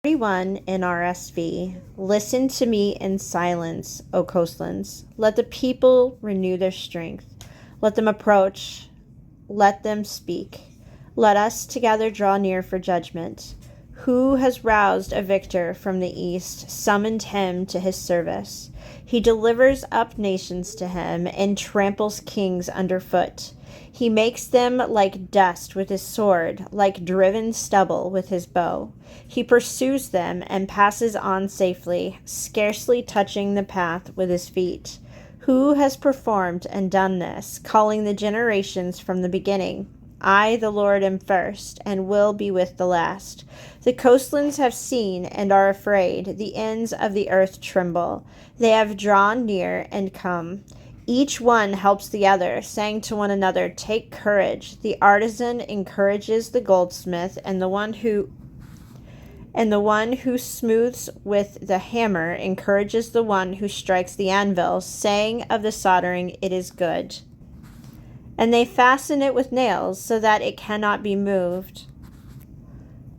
31 NRSV. Listen to me in silence, O coastlands. Let the people renew their strength. Let them approach. Let them speak. Let us together draw near for judgment. Who has roused a victor from the east, summoned him to his service? He delivers up nations to him and tramples kings underfoot. He makes them like dust with his sword, like driven stubble with his bow. He pursues them and passes on safely, scarcely touching the path with his feet. Who has performed and done this, calling the generations from the beginning? I, the Lord, am first, and will be with the last. The coastlands have seen and are afraid. The ends of the earth tremble. They have drawn near and come. Each one helps the other, saying to one another, "Take courage." The artisan encourages the goldsmith, and the one who smooths with the hammer encourages the one who strikes the anvil, saying of the soldering, "It is good." And they fasten it with nails, so that it cannot be moved.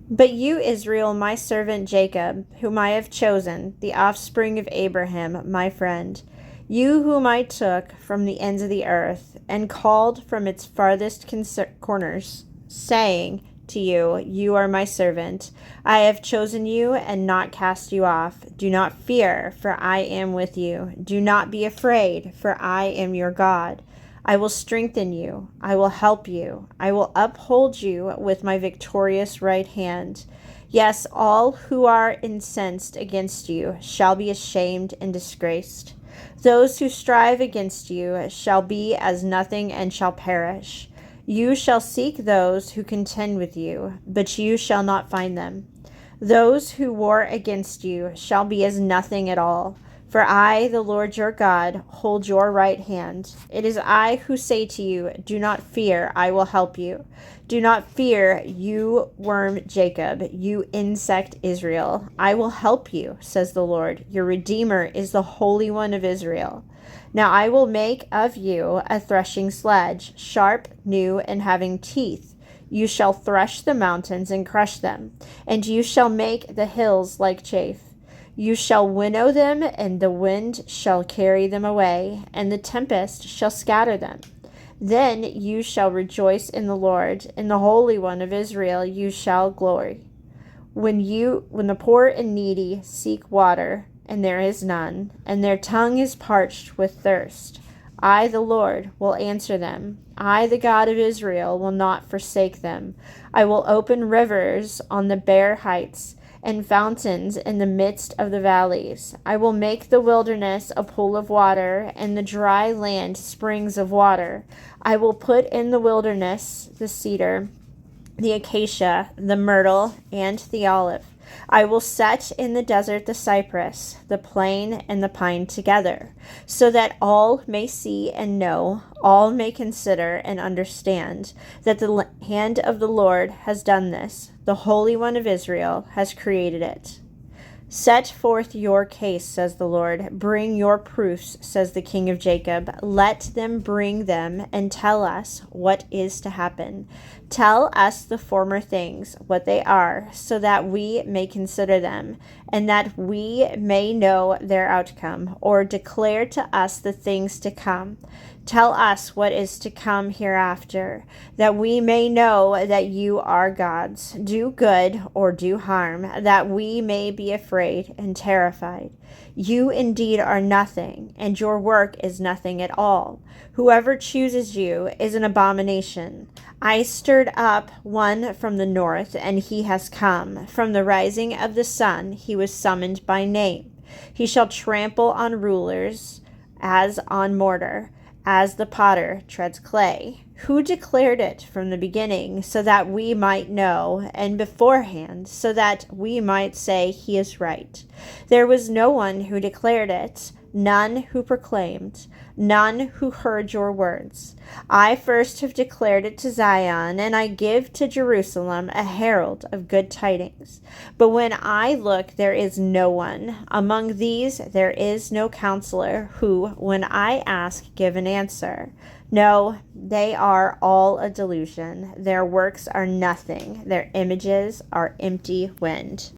But you, Israel, my servant Jacob, whom I have chosen, the offspring of Abraham, my friend, you whom I took from the ends of the earth, and called from its farthest corners, saying to you, "You are my servant. I have chosen you and not cast you off. Do not fear, for I am with you. Do not be afraid, for I am your God. I will strengthen you. I will help you. I will uphold you with my victorious right hand. Yes, all who are incensed against you shall be ashamed and disgraced. Those who strive against you shall be as nothing and shall perish. You shall seek those who contend with you, but you shall not find them. Those who war against you shall be as nothing at all. For I, the Lord your God, hold your right hand. It is I who say to you, "Do not fear, I will help you." Do not fear, you worm Jacob, you insect Israel. I will help you, says the Lord. Your Redeemer is the Holy One of Israel. Now I will make of you a threshing sledge, sharp, new, and having teeth. You shall thresh the mountains and crush them, and you shall make the hills like chaff. You shall winnow them, and the wind shall carry them away, and the tempest shall scatter them. Then you shall rejoice in the Lord, in the Holy One of Israel you shall glory. When the poor and needy seek water, and there is none, and their tongue is parched with thirst, I, the Lord, will answer them. I, the God of Israel, will not forsake them. I will open rivers on the bare heights, and fountains in the midst of the valleys. I will make the wilderness a pool of water, and the dry land springs of water. I will put in the wilderness the cedar, the acacia, the myrtle, and the olive. I will set in the desert the cypress, the plane, and the pine together, so that all may see and know, all may consider and understand, that the hand of the Lord has done this. The Holy One of Israel has created it. Set forth your case, says the Lord. Bring your proofs, says the King of Jacob. Let them bring them and tell us what is to happen. Tell us the former things, what they are, so that we may consider them, and that we may know their outcome, or declare to us the things to come. Tell us what is to come hereafter, that we may know that you are gods. Do good or do harm, that we may be afraid and terrified. You indeed are nothing, and your work is nothing at all. Whoever chooses you is an abomination. I stirred up one from the north, and he has come. From the rising of the sun he was summoned by name. He shall trample on rulers as on mortar, as the potter treads clay. Who declared it from the beginning, so that we might know, and beforehand, so that we might say he is right? There was no one who declared it, none who proclaimed, none who heard your words. I first have declared it to Zion, and I give to Jerusalem a herald of good tidings. But when I look, there is no one. Among these there is no counselor who, when I ask, give an answer. No, they are all a delusion. Their works are nothing. Their images are empty wind.